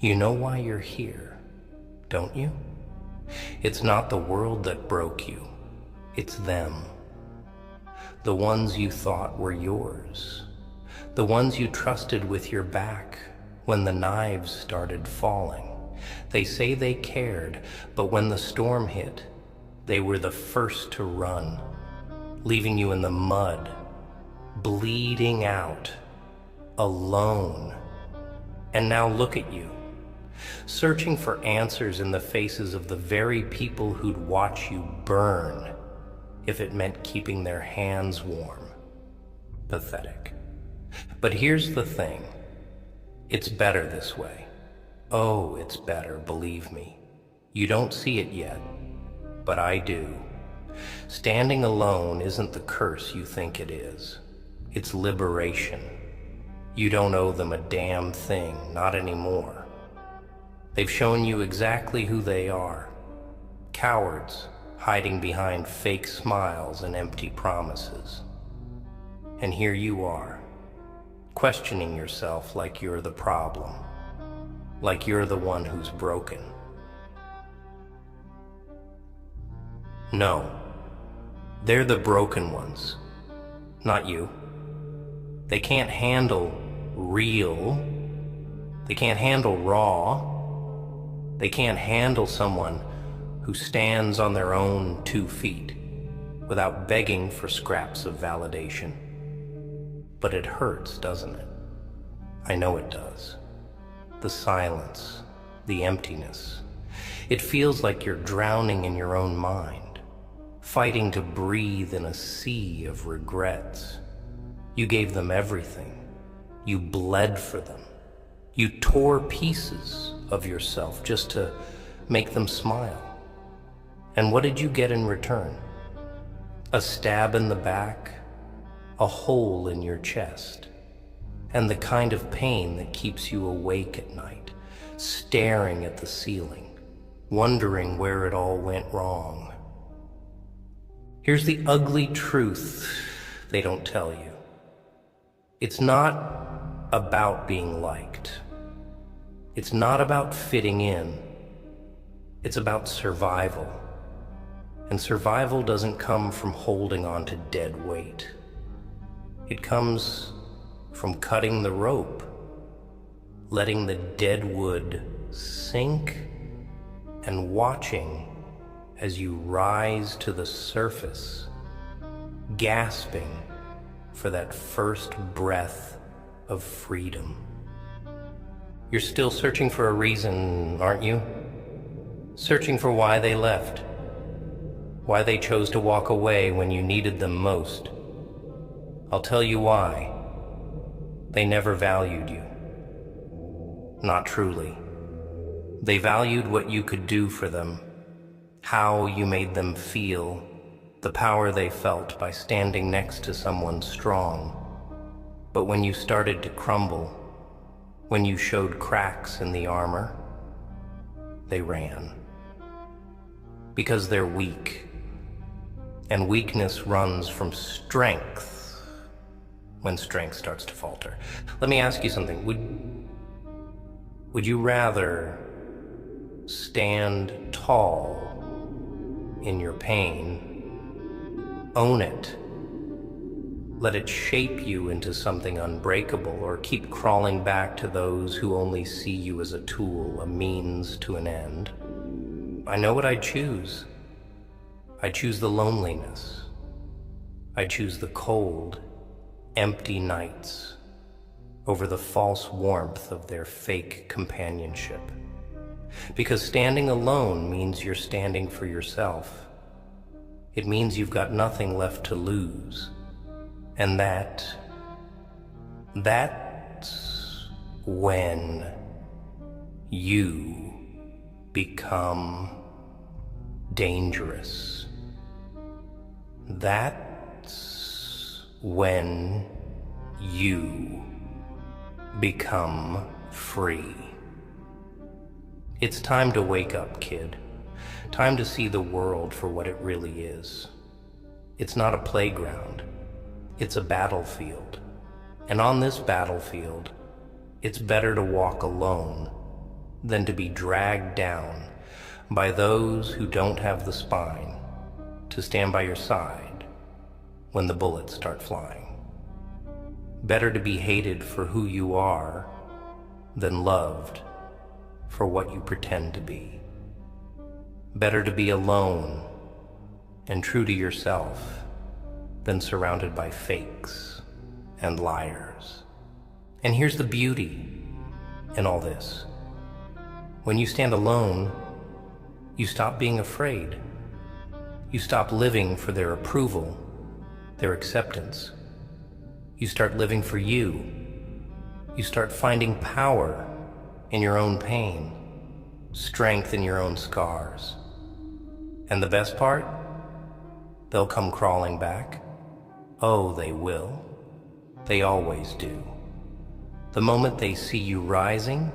You know why you're here, don't you? It's not the world that broke you. It's them. The ones you thought were yours. The ones you trusted with your back when the knives started falling. They say they cared, but when the storm hit, they were the first to run, leaving you in the mud, bleeding out, alone. And now look at you, searching for answers in the faces of the very people who'd watch you burn if it meant keeping their hands warm. Pathetic. But here's the thing. It's better this way. Oh, it's better, believe me. You don't see it yet, but I do. Standing alone isn't the curse you think it is. It's liberation. You don't owe them a damn thing, not anymore. They've shown you exactly who they are. Cowards hiding behind fake smiles and empty promises. And here you are, questioning yourself like you're the problem, like you're the one who's broken. No, they're the broken ones, not you. They can't handle real. They can't handle raw. They can't handle someone who stands on their own 2 feet without begging for scraps of validation. But it hurts, doesn't it? I know it does. The silence, the emptiness. It feels like you're drowning in your own mind, fighting to breathe in a sea of regrets. You gave them everything. You bled for them. You tore pieces of yourself just to make them smile. And what did you get in return? A stab in the back, a hole in your chest, and the kind of pain that keeps you awake at night, staring at the ceiling, wondering where it all went wrong. Here's the ugly truth they don't tell you. It's not about being liked. It's not about fitting in. It's about survival. And survival doesn't come from holding on to dead weight. It comes from cutting the rope, letting the dead wood sink, and watching as you rise to the surface, gasping for that first breath of freedom. You're still searching for a reason, aren't you? Searching for why they left, why they chose to walk away when you needed them most. I'll tell you why. They never valued you. Not truly. They valued what you could do for them, how you made them feel, the power they felt by standing next to someone strong. But when you started to crumble, when you showed cracks in the armor, they ran. Because they're weak. And weakness runs from strength when strength starts to falter. Let me ask you something. Would you rather stand tall in your pain, own it, let it shape you into something unbreakable, or keep crawling back to those who only see you as a tool, a means to an end? I know what I'd choose. I choose the loneliness. I choose the cold, empty nights over the false warmth of their fake companionship. Because standing alone means you're standing for yourself. It means you've got nothing left to lose. And that's when you become dangerous. That's when you become free. It's time to wake up, kid. Time to see the world for what it really is. It's not a playground. It's a battlefield. And on this battlefield, it's better to walk alone than to be dragged down by those who don't have the spine to stand by your side when the bullets start flying. Better to be hated for who you are than loved for what you pretend to be. Better to be alone and true to yourself than surrounded by fakes and liars. And here's the beauty in all this. When you stand alone, you stop being afraid. You stop living for their approval, their acceptance. You start living for you. You start finding power in your own pain, strength in your own scars. And the best part? They'll come crawling back. Oh, they will. They always do. The moment they see you rising,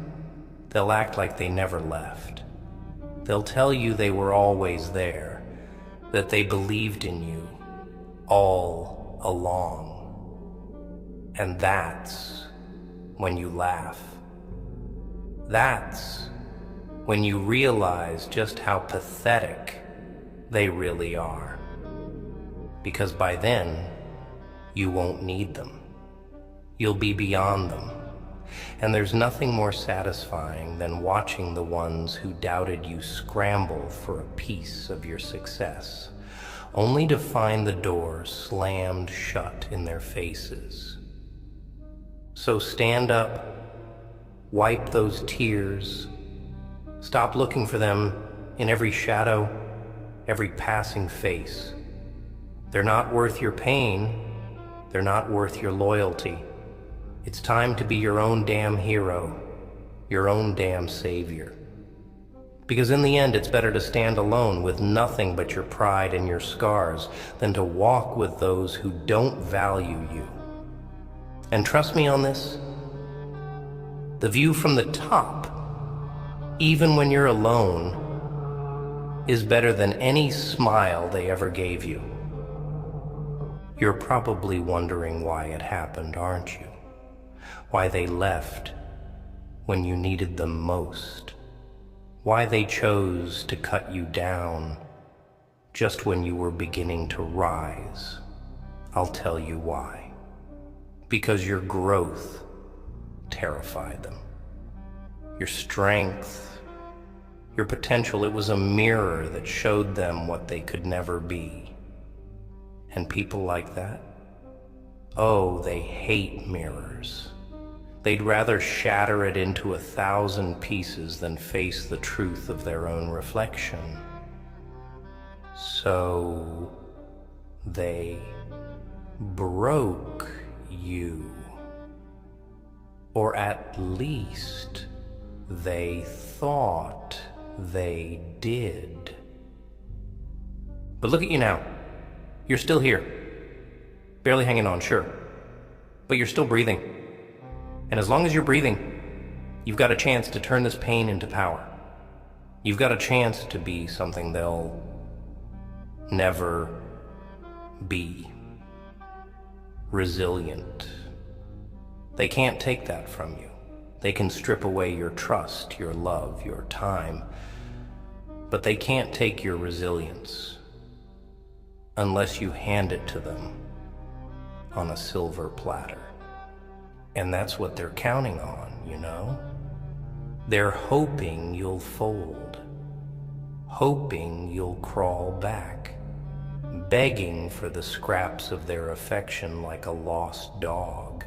they'll act like they never left. They'll tell you they were always there, that they believed in you all along. And that's when you laugh. That's when you realize just how pathetic they really are. Because by then, you won't need them. You'll be beyond them. And there's nothing more satisfying than watching the ones who doubted you scramble for a piece of your success, only to find the door slammed shut in their faces. So stand up, wipe those tears, stop looking for them in every shadow, every passing face. They're not worth your pain, they're not worth your loyalty. It's time to be your own damn hero, your own damn savior. Because in the end, it's better to stand alone with nothing but your pride and your scars than to walk with those who don't value you. And trust me on this, the view from the top, even when you're alone, is better than any smile they ever gave you. You're probably wondering why it happened, aren't you? Why they left when you needed them most. Why they chose to cut you down just when you were beginning to rise. I'll tell you why. Because your growth terrified them. Your strength, your potential, it was a mirror that showed them what they could never be. And people like that, oh, they hate mirrors. They'd rather shatter it into 1,000 pieces than face the truth of their own reflection. So they broke you. Or at least they thought they did. But look at you now. You're still here. Barely hanging on, sure. But you're still breathing. And as long as you're breathing, you've got a chance to turn this pain into power. You've got a chance to be something they'll never be. Resilient. They can't take that from you. They can strip away your trust, your love, your time, but they can't take your resilience unless you hand it to them on a silver platter. And that's what they're counting on, you know? They're hoping you'll fold, hoping you'll crawl back, begging for the scraps of their affection like a lost dog.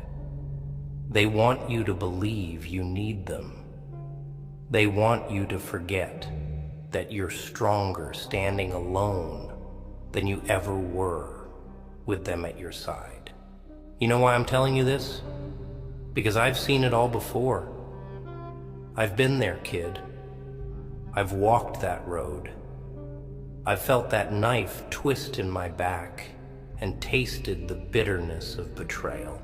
They want you to believe you need them. They want you to forget that you're stronger standing alone than you ever were with them at your side. You know why I'm telling you this? Because I've seen it all before. I've been there, kid. I've walked that road. I've felt that knife twist in my back and tasted the bitterness of betrayal.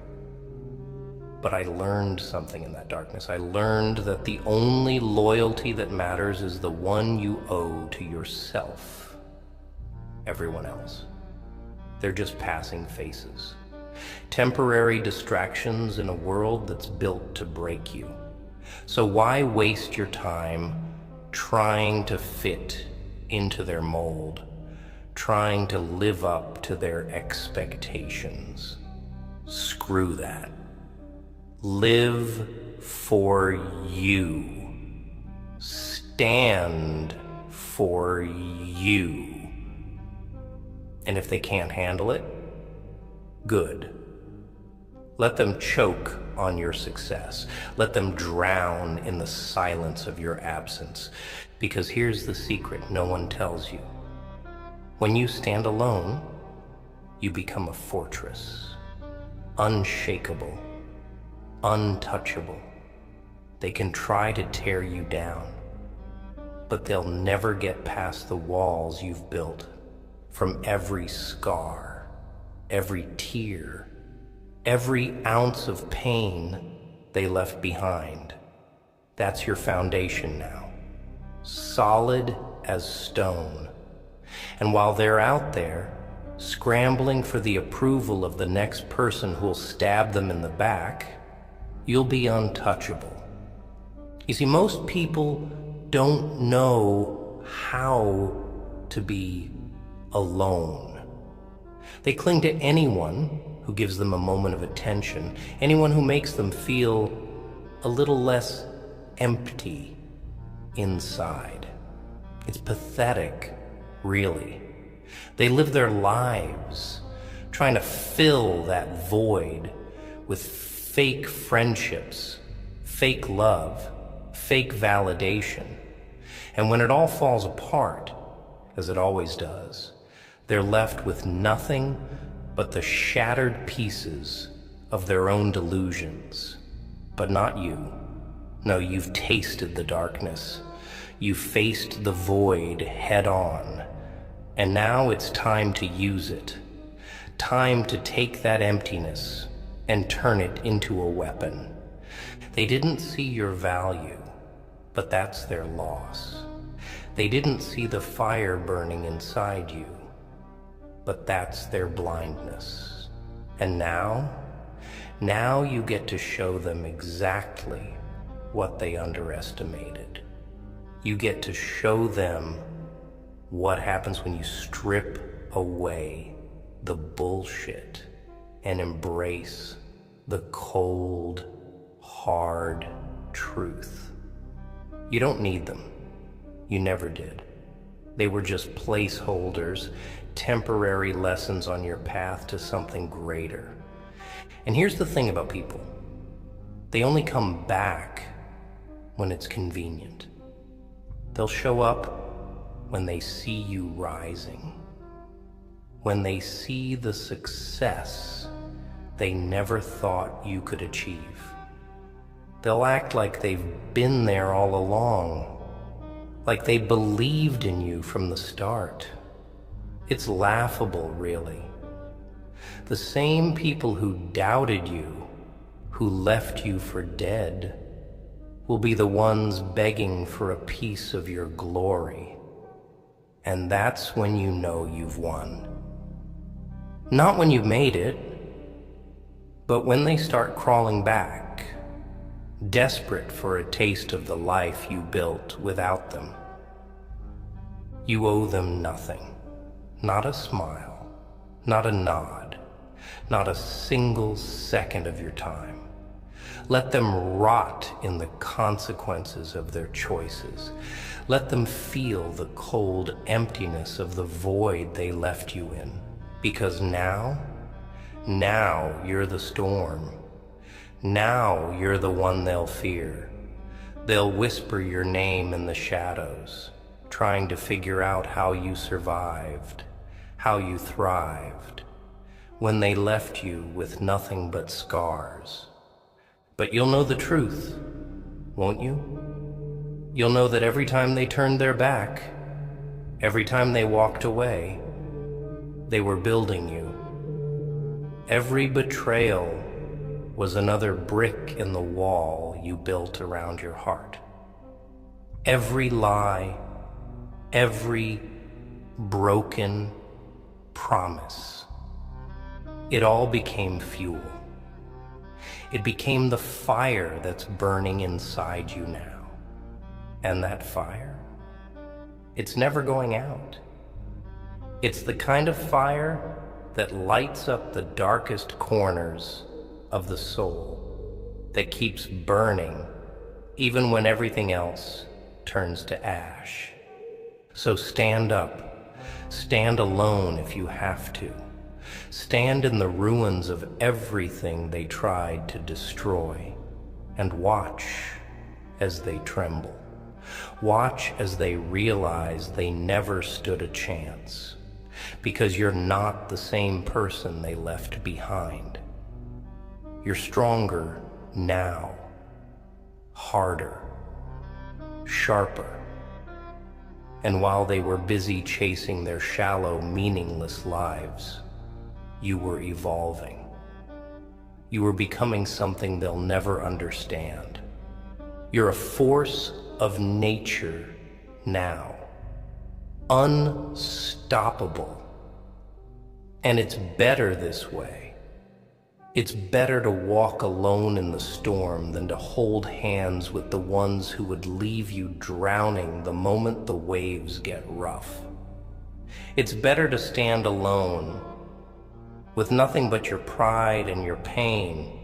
But I learned something in that darkness. I learned that the only loyalty that matters is the one you owe to yourself. Everyone else, they're just passing faces. Temporary distractions in a world that's built to break you. So why waste your time trying to fit into their mold, trying to live up to their expectations? Screw that. Live for you. Stand for you. And if they can't handle it, good. Let them choke on your success. Let them drown in the silence of your absence. Because here's the secret no one tells you. When you stand alone, you become a fortress. Unshakable. Untouchable. They can try to tear you down, but they'll never get past the walls you've built from every scar, every tear, every ounce of pain they left behind. That's your foundation now, solid as stone. And while they're out there, scrambling for the approval of the next person who'll stab them in the back, you'll be untouchable. You see, most people don't know how to be alone. They cling to anyone who gives them a moment of attention, anyone who makes them feel a little less empty inside. It's pathetic, really. They live their lives trying to fill that void with fake friendships, fake love, fake validation. And when it all falls apart, as it always does, they're left with nothing but the shattered pieces of their own delusions. But not you. No, you've tasted the darkness. You've faced the void head on. And now it's time to use it. Time to take that emptiness and turn it into a weapon. They didn't see your value, but that's their loss. They didn't see the fire burning inside you, but that's their blindness. And now you get to show them exactly what they underestimated. You get to show them what happens when you strip away the bullshit and embrace the cold, hard truth. You don't need them. You never did. They were just placeholders, temporary lessons on your path to something greater. And here's the thing about people. They only come back when it's convenient. They'll show up when they see you rising, when they see the success they never thought you could achieve. They'll act like they've been there all along, like they believed in you from the start. It's laughable, really. The same people who doubted you, who left you for dead, will be the ones begging for a piece of your glory. And that's when you know you've won. Not when you've made it, but when they start crawling back, desperate for a taste of the life you built without them. You owe them nothing. Not a smile, not a nod, not a single second of your time. Let them rot in the consequences of their choices. Let them feel the cold emptiness of the void they left you in. Because now you're the storm. Now you're the one they'll fear. They'll whisper your name in the shadows, trying to figure out how you survived, how you thrived, when they left you with nothing but scars. But you'll know the truth, won't you? You'll know that every time they turned their back, every time they walked away, they were building you. Every betrayal was another brick in the wall you built around your heart. Every lie, every broken promise, it all became fuel. It became the fire that's burning inside you now. And that fire, it's never going out. It's the kind of fire that lights up the darkest corners of the soul, that keeps burning even when everything else turns to ash. So stand up, stand alone if you have to. Stand in the ruins of everything they tried to destroy, and watch as they tremble. Watch as they realize they never stood a chance, because you're not the same person they left behind. You're stronger now, harder, sharper. And while they were busy chasing their shallow, meaningless lives, you were evolving. You were becoming something they'll never understand. You're a force of nature now, unstoppable. And it's better this way. It's better to walk alone in the storm than to hold hands with the ones who would leave you drowning the moment the waves get rough. It's better to stand alone with nothing but your pride and your pain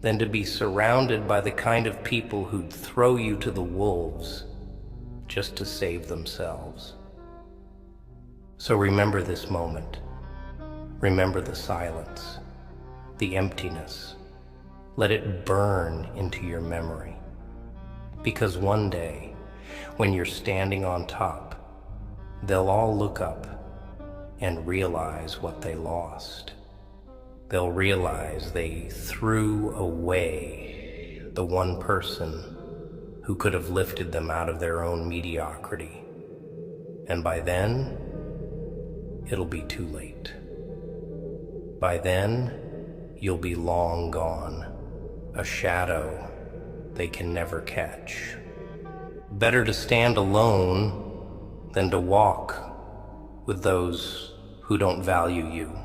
than to be surrounded by the kind of people who'd throw you to the wolves just to save themselves. So remember this moment. Remember the silence, the emptiness. Let it burn into your memory. Because one day, when you're standing on top, they'll all look up and realize what they lost. They'll realize they threw away the one person who could have lifted them out of their own mediocrity. And by then, it'll be too late. By then, you'll be long gone, a shadow they can never catch. Better to stand alone than to walk with those who don't value you.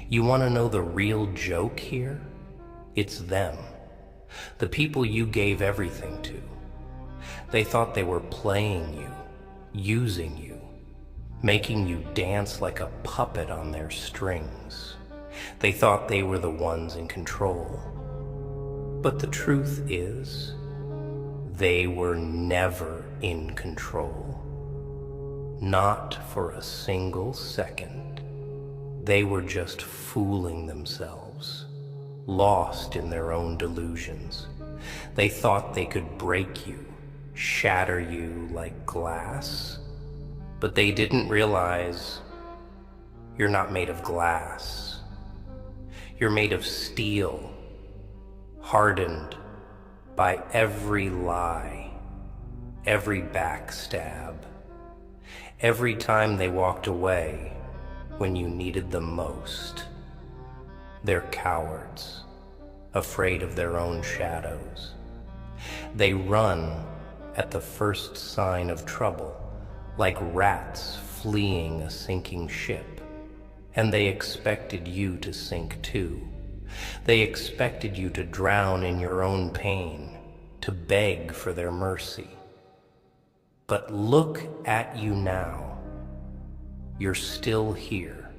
You want to know the real joke here? It's them. The people you gave everything to. They thought they were playing you, using you, making you dance like a puppet on their strings. They thought they were the ones in control. But the truth is, they were never in control. Not for a single second. They were just fooling themselves, lost in their own delusions. They thought they could break you, shatter you like glass, but they didn't realize you're not made of glass. You're made of steel, hardened by every lie, every backstab, every time they walked away when you needed them most. They're cowards, afraid of their own shadows. They run at the first sign of trouble, like rats fleeing a sinking ship. And they expected you to sink too. They expected you to drown in your own pain, to beg for their mercy. But look at you now. You're still here,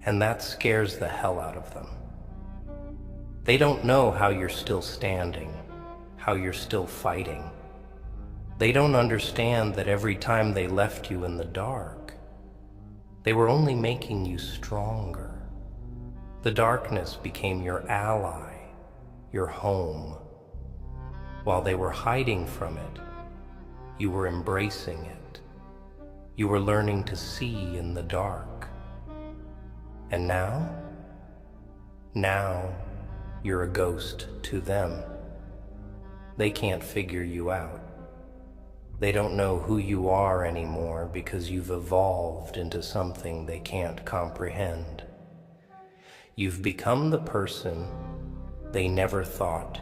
and that scares the hell out of them. They don't know how you're still standing, how you're still fighting. They don't understand that every time they left you in the dark, they were only making you stronger. The darkness became your ally, your home. While they were hiding from it, you were embracing it. You were learning to see in the dark. And now you're a ghost to them. They can't figure you out. They don't know who you are anymore because you've evolved into something they can't comprehend. You've become the person they never thought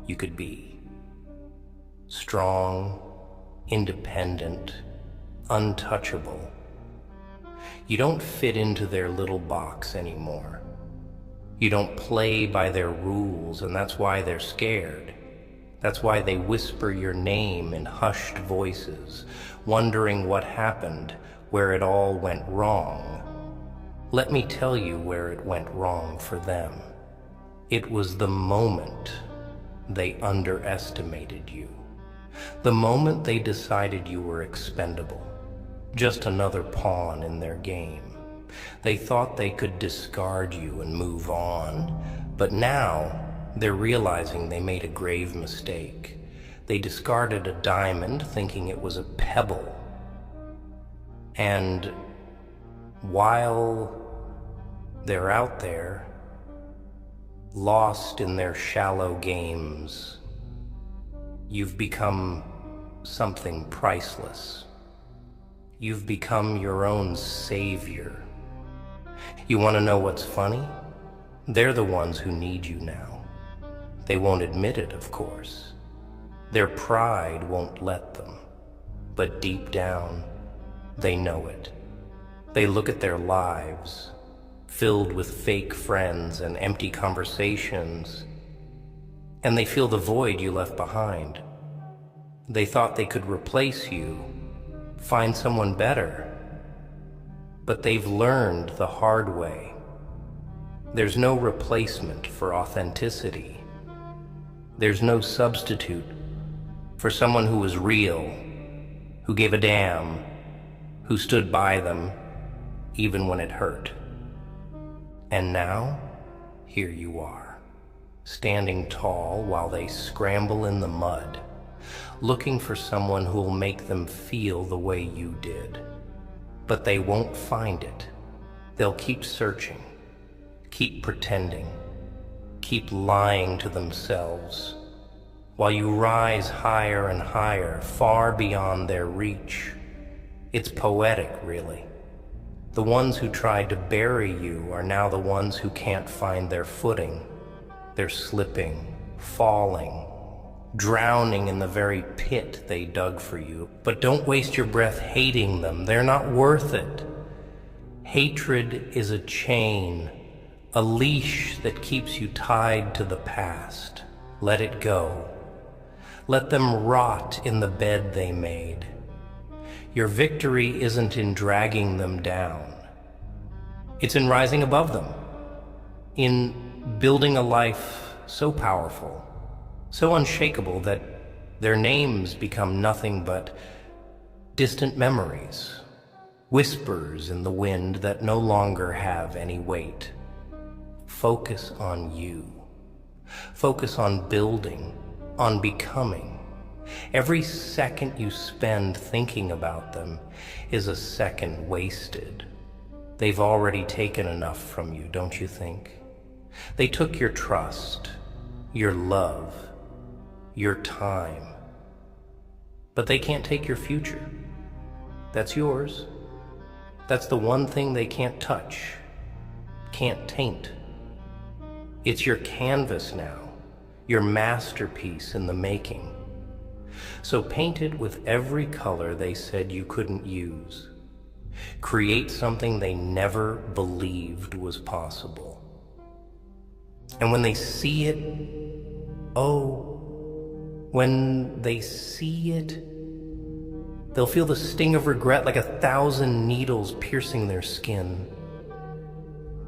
you could be. Strong, independent, untouchable. You don't fit into their little box anymore. You don't play by their rules, and that's why they're scared. That's why they whisper your name in hushed voices, wondering what happened, where it all went wrong. Let me tell you where it went wrong for them. It was the moment they underestimated you. The moment they decided you were expendable, just another pawn in their game. They thought they could discard you and move on, but now they're realizing they made a grave mistake. They discarded a diamond thinking it was a pebble. And while they're out there, lost in their shallow games, you've become something priceless. You've become your own savior. You want to know what's funny? They're the ones who need you now. They won't admit it, of course. Their pride won't let them. But deep down, they know it. They look at their lives, filled with fake friends and empty conversations, and they feel the void you left behind. They thought they could replace you, find someone better, but they've learned the hard way. There's no replacement for authenticity. There's no substitute for someone who was real, who gave a damn, who stood by them even when it hurt. And now, here you are, standing tall while they scramble in the mud, looking for someone who'll make them feel the way you did. But they won't find it. They'll keep searching, keep pretending, keep lying to themselves, while you rise higher and higher, far beyond their reach. It's poetic, really. The ones who tried to bury you are now the ones who can't find their footing. They're slipping, falling, drowning in the very pit they dug for you. But don't waste your breath hating them. They're not worth it. Hatred is a chain, a leash that keeps you tied to the past. Let it go. Let them rot in the bed they made. Your victory isn't in dragging them down. It's in rising above them, in building a life so powerful, so unshakable that their names become nothing but distant memories, whispers in the wind that no longer have any weight. Focus on you. Focus on building, on becoming. Every second you spend thinking about them is a second wasted. They've already taken enough from you, don't you think? They took your trust, your love, your time. But they can't take your future. That's yours. That's the one thing they can't touch, can't taint. It's your canvas now, your masterpiece in the making. So paint it with every color they said you couldn't use. Create something they never believed was possible. And when they see it, when they see it, they'll feel the sting of regret like 1,000 needles piercing their skin.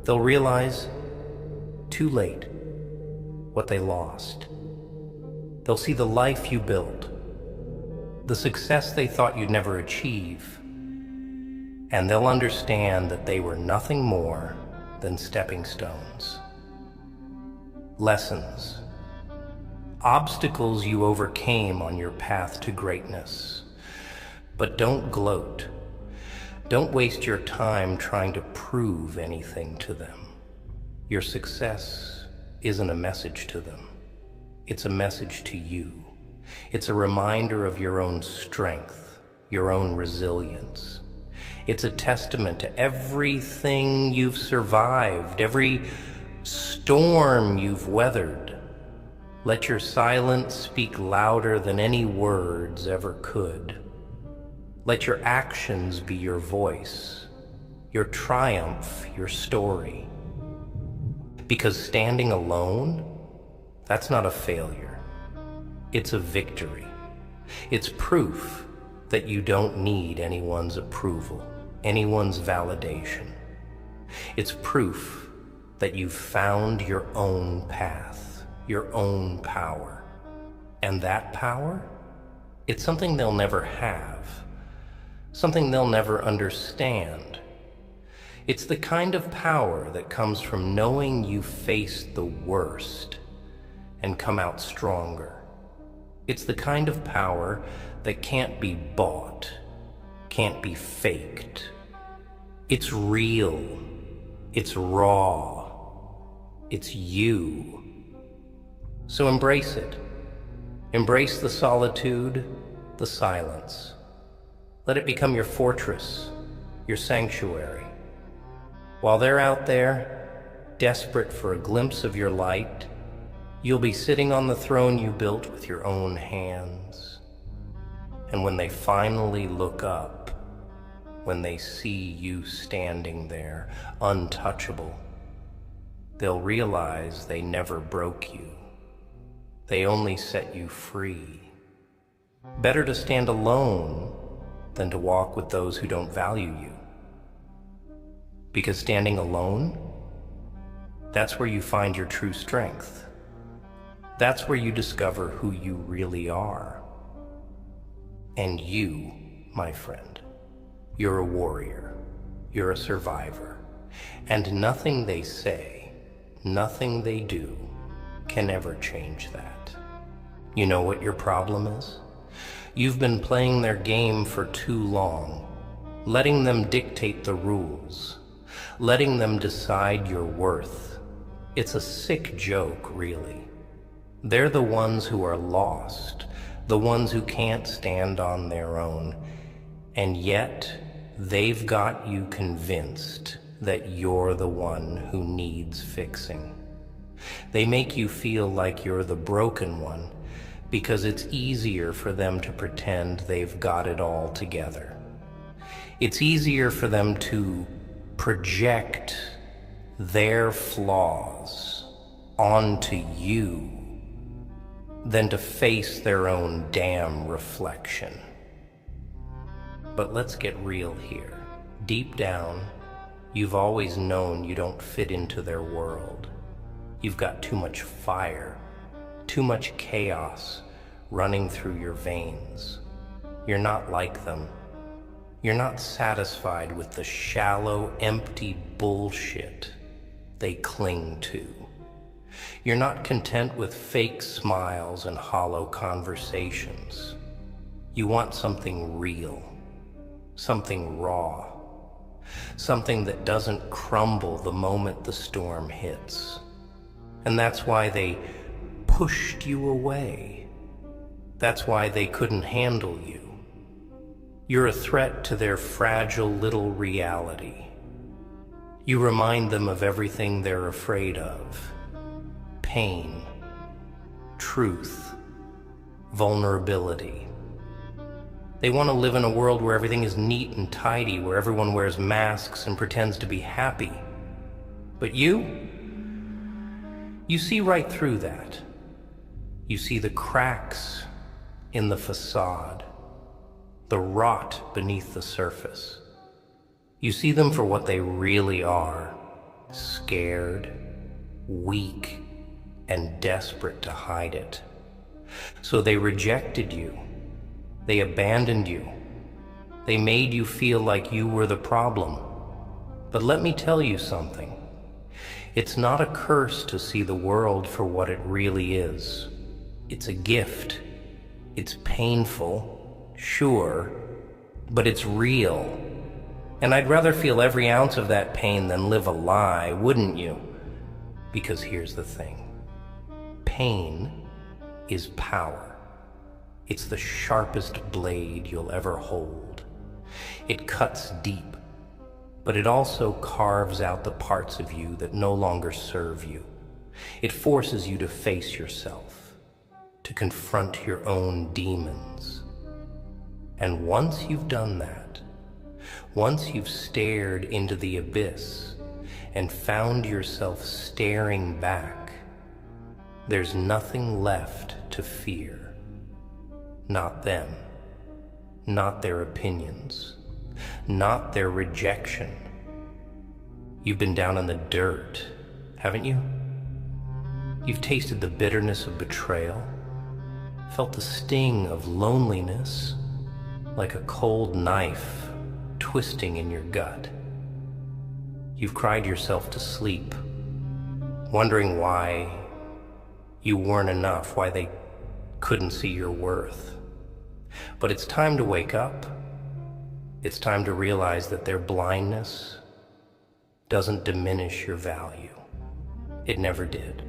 They'll realize, too late, what they lost. They'll see the life you built, the success they thought you'd never achieve, and they'll understand that they were nothing more than stepping stones. Lessons. Obstacles you overcame on your path to greatness. But don't gloat. Don't waste your time trying to prove anything to them. Your success isn't a message to them. It's a message to you. It's a reminder of your own strength, your own resilience. It's a testament to everything you've survived, every storm you've weathered. Let your silence speak louder than any words ever could. Let your actions be your voice, your triumph, your story. Because standing alone, that's not a failure. It's a victory. It's proof that you don't need anyone's approval, anyone's validation. It's proof that you've found your own path, your own power. And that power, it's something they'll never have, something they'll never understand. It's the kind of power that comes from knowing you faced the worst and come out stronger. It's the kind of power that can't be bought, can't be faked. It's real, it's raw, it's you. So embrace it. Embrace the solitude, the silence. Let it become your fortress, your sanctuary. While they're out there, desperate for a glimpse of your light, you'll be sitting on the throne you built with your own hands. And when they finally look up, when they see you standing there, untouchable, they'll realize they never broke you. They only set you free. Better to stand alone than to walk with those who don't value you. Because standing alone, that's where you find your true strength. That's where you discover who you really are. And you, my friend, you're a warrior, you're a survivor, and nothing they say, nothing they do can ever change that. You know what your problem is? You've been playing their game for too long, letting them dictate the rules, letting them decide your worth. It's a sick joke, really. They're the ones who are lost, the ones who can't stand on their own, and yet they've got you convinced that you're the one who needs fixing. They make you feel like you're the broken one because it's easier for them to pretend they've got it all together. It's easier for them to project their flaws onto you than to face their own damn reflection. But let's get real here. Deep down, you've always known you don't fit into their world. You've got too much fire, too much chaos running through your veins. You're not like them. You're not satisfied with the shallow, empty bullshit they cling to. You're not content with fake smiles and hollow conversations. You want something real, something raw, something that doesn't crumble the moment the storm hits. And that's why they pushed you away. That's why they couldn't handle you. You're a threat to their fragile little reality. You remind them of everything they're afraid of. Pain, truth, vulnerability. They want to live in a world where everything is neat and tidy, where everyone wears masks and pretends to be happy. But you see right through that. You see the cracks in the facade, the rot beneath the surface. You see them for what they really are, scared, weak, and desperate to hide it. So they rejected you. They abandoned you. They made you feel like you were the problem. But let me tell you something. It's not a curse to see the world for what it really is. It's a gift. It's painful, sure, but it's real. And I'd rather feel every ounce of that pain than live a lie, wouldn't you? Because here's the thing. Pain is power. It's the sharpest blade you'll ever hold. It cuts deep, but it also carves out the parts of you that no longer serve you. It forces you to face yourself, to confront your own demons. And once you've done that, once you've stared into the abyss and found yourself staring back, there's nothing left to fear. Not them, not their opinions, not their rejection. You've been down in the dirt, haven't you? You've tasted the bitterness of betrayal, felt the sting of loneliness like a cold knife twisting in your gut. You've cried yourself to sleep, wondering why you weren't enough, why they couldn't see your worth. But it's time to wake up. It's time to realize that their blindness doesn't diminish your value. It never did.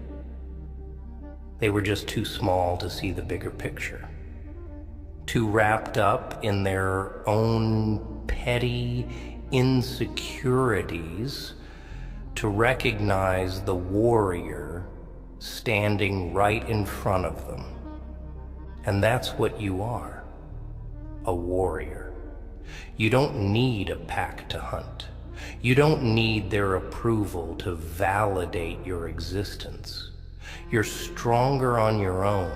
They were just too small to see the bigger picture, too wrapped up in their own petty insecurities to recognize the warrior standing right in front of them. And that's what you are, a warrior. You don't need a pack to hunt. You don't need their approval to validate your existence. You're stronger on your own,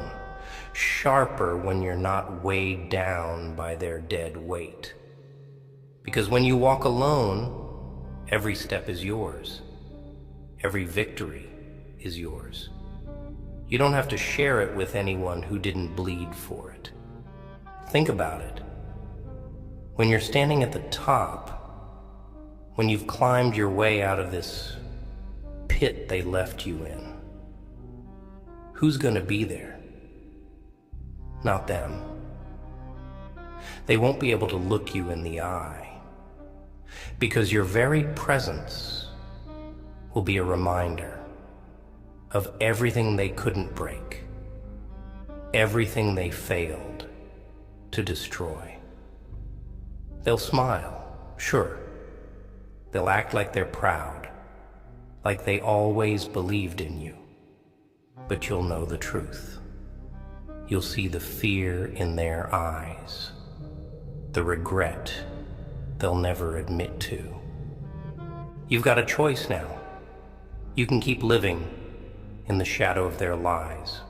sharper when you're not weighed down by their dead weight. Because when you walk alone, every step is yours. Every victory is yours. You don't have to share it with anyone who didn't bleed for it. Think about it. When you're standing at the top, when you've climbed your way out of this pit they left you in, who's gonna be there? Not them. They won't be able to look you in the eye, because your very presence will be a reminder of everything they couldn't break, everything they failed to destroy. They'll smile, sure. They'll act like they're proud, like they always believed in you. But you'll know the truth. You'll see the fear in their eyes, the regret they'll never admit to. You've got a choice now. You can keep living in the shadow of their lies.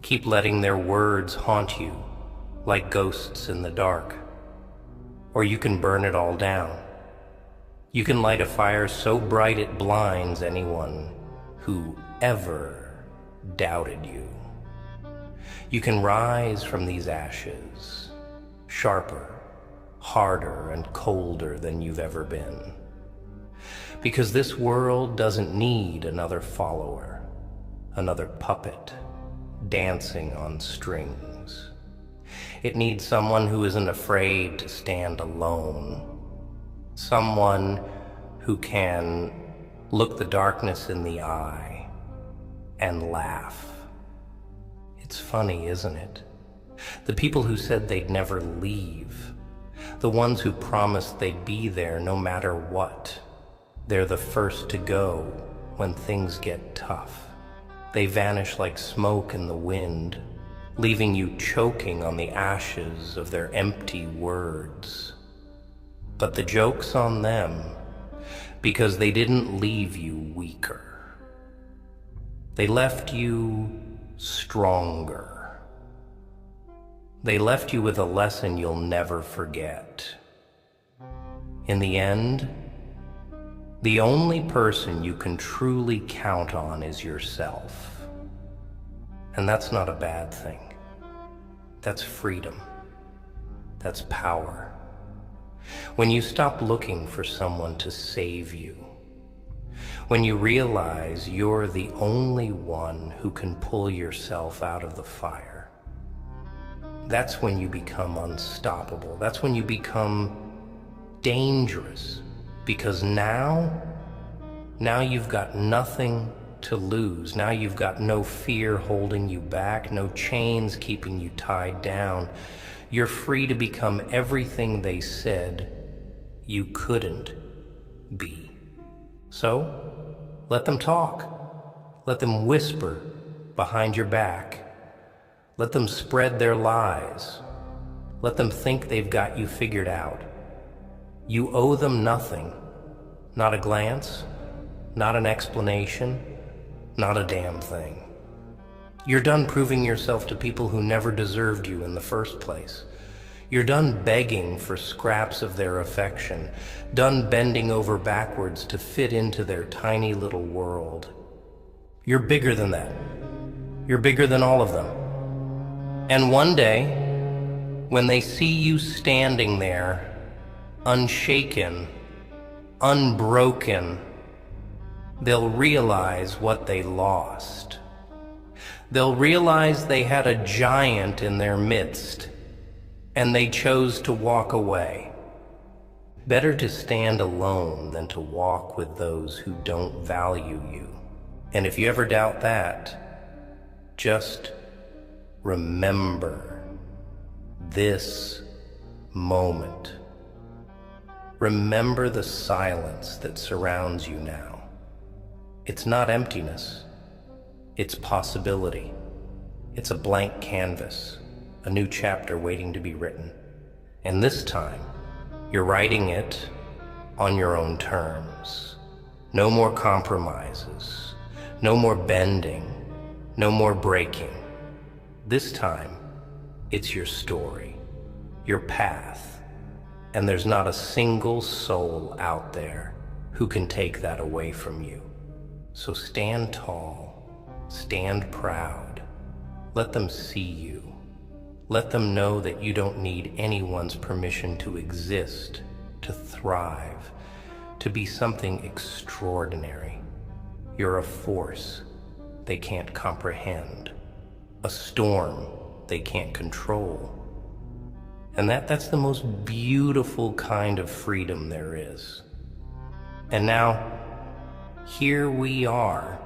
Keep letting their words haunt you like ghosts in the dark. Or you can burn it all down. You can light a fire so bright it blinds anyone who ever doubted you. You can rise from these ashes, sharper, harder, and colder than you've ever been. Because this world doesn't need another follower, another puppet dancing on strings. It needs someone who isn't afraid to stand alone, someone who can look the darkness in the eye and laugh. It's funny, isn't it? The people who said they'd never leave, the ones who promised they'd be there no matter what, they're the first to go when things get tough. They vanish like smoke in the wind, leaving you choking on the ashes of their empty words. But the joke's on them, because they didn't leave you weaker. They left you stronger. They left you with a lesson you'll never forget. In the end, the only person you can truly count on is yourself. And that's not a bad thing. That's freedom. That's power. When you stop looking for someone to save you, when you realize you're the only one who can pull yourself out of the fire, that's when you become unstoppable. That's when you become dangerous, because now you've got nothing to lose. Now you've got no fear holding you back, no chains keeping you tied down. You're free to become everything they said you couldn't be. So, let them talk. Let them whisper behind your back. Let them spread their lies. Let them think they've got you figured out. You owe them nothing. Not a glance, Not an explanation, not a damn thing. You're done proving yourself to people who never deserved you in the first place. You're done begging for scraps of their affection, done bending over backwards to fit into their tiny little world. You're bigger than that. You're bigger than all of them. And one day, when they see you standing there, unshaken, unbroken, they'll realize what they lost. They'll realize they had a giant in their midst, and they chose to walk away. Better to stand alone than to walk with those who don't value you. And if you ever doubt that, just remember this moment. Remember the silence that surrounds you now. It's not emptiness. It's possibility. It's a blank canvas, a new chapter waiting to be written. And this time, you're writing it on your own terms. No more compromises. No more bending. No more breaking. This time, it's your story, your path, and there's not a single soul out there who can take that away from you. So stand tall, stand proud. Let them see you. Let them know that you don't need anyone's permission to exist, to thrive, to be something extraordinary. You're a force they can't comprehend, a storm they can't control. And that's the most beautiful kind of freedom there is. And now, here we are,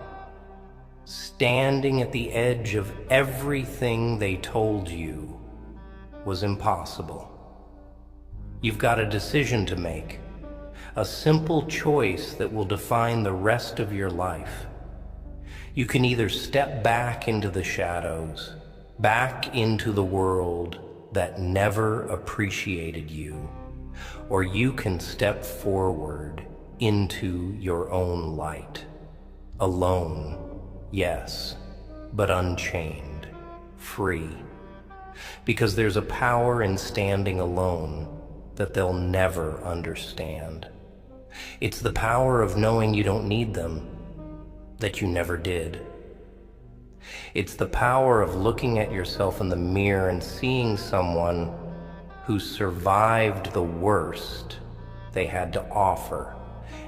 standing at the edge of everything they told you was impossible. You've got a decision to make, a simple choice that will define the rest of your life. You can either step back into the shadows, back into the world that never appreciated you, or you can step forward into your own light. Alone, yes, but unchained, free. Because there's a power in standing alone that they'll never understand. It's the power of knowing you don't need them, that you never did. It's the power of looking at yourself in the mirror and seeing someone who survived the worst they had to offer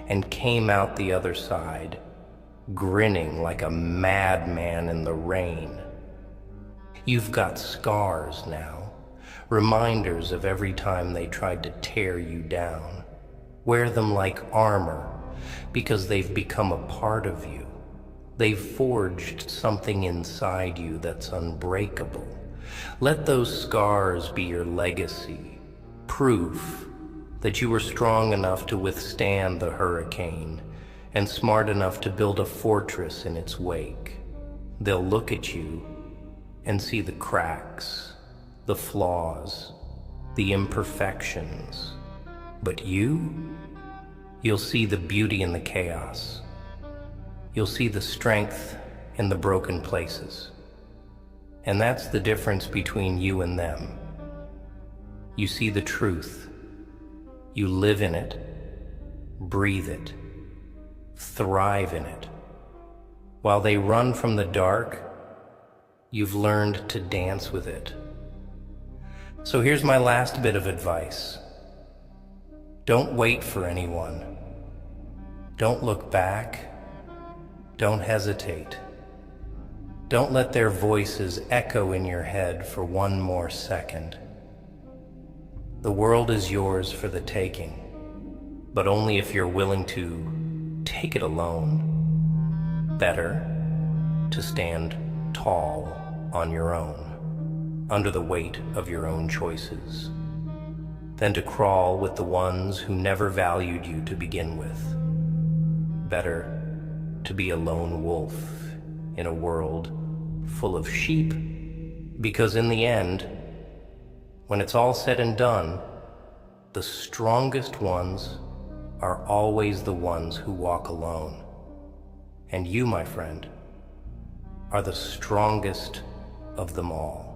and came out the other side, grinning like a madman in the rain. You've got scars now, reminders of every time they tried to tear you down. Wear them like armor, because they've become a part of you. They've forged something inside you that's unbreakable. Let those scars be your legacy, proof that you were strong enough to withstand the hurricane and smart enough to build a fortress in its wake. They'll look at you and see the cracks, the flaws, the imperfections. But you'll see the beauty in the chaos. You'll see the strength in the broken places. And that's the difference between you and them. You see the truth. You live in it, breathe it, thrive in it. While they run from the dark, you've learned to dance with it. So here's my last bit of advice. Don't wait for anyone. Don't look back. Don't hesitate. Don't let their voices echo in your head for one more second. The world is yours for the taking, but only if you're willing to take it alone. Better to stand tall on your own, under the weight of your own choices, than to crawl with the ones who never valued you to begin with. Better to be a lone wolf in a world full of sheep, because in the end, when it's all said and done, the strongest ones are always the ones who walk alone. And you, my friend, are the strongest of them all.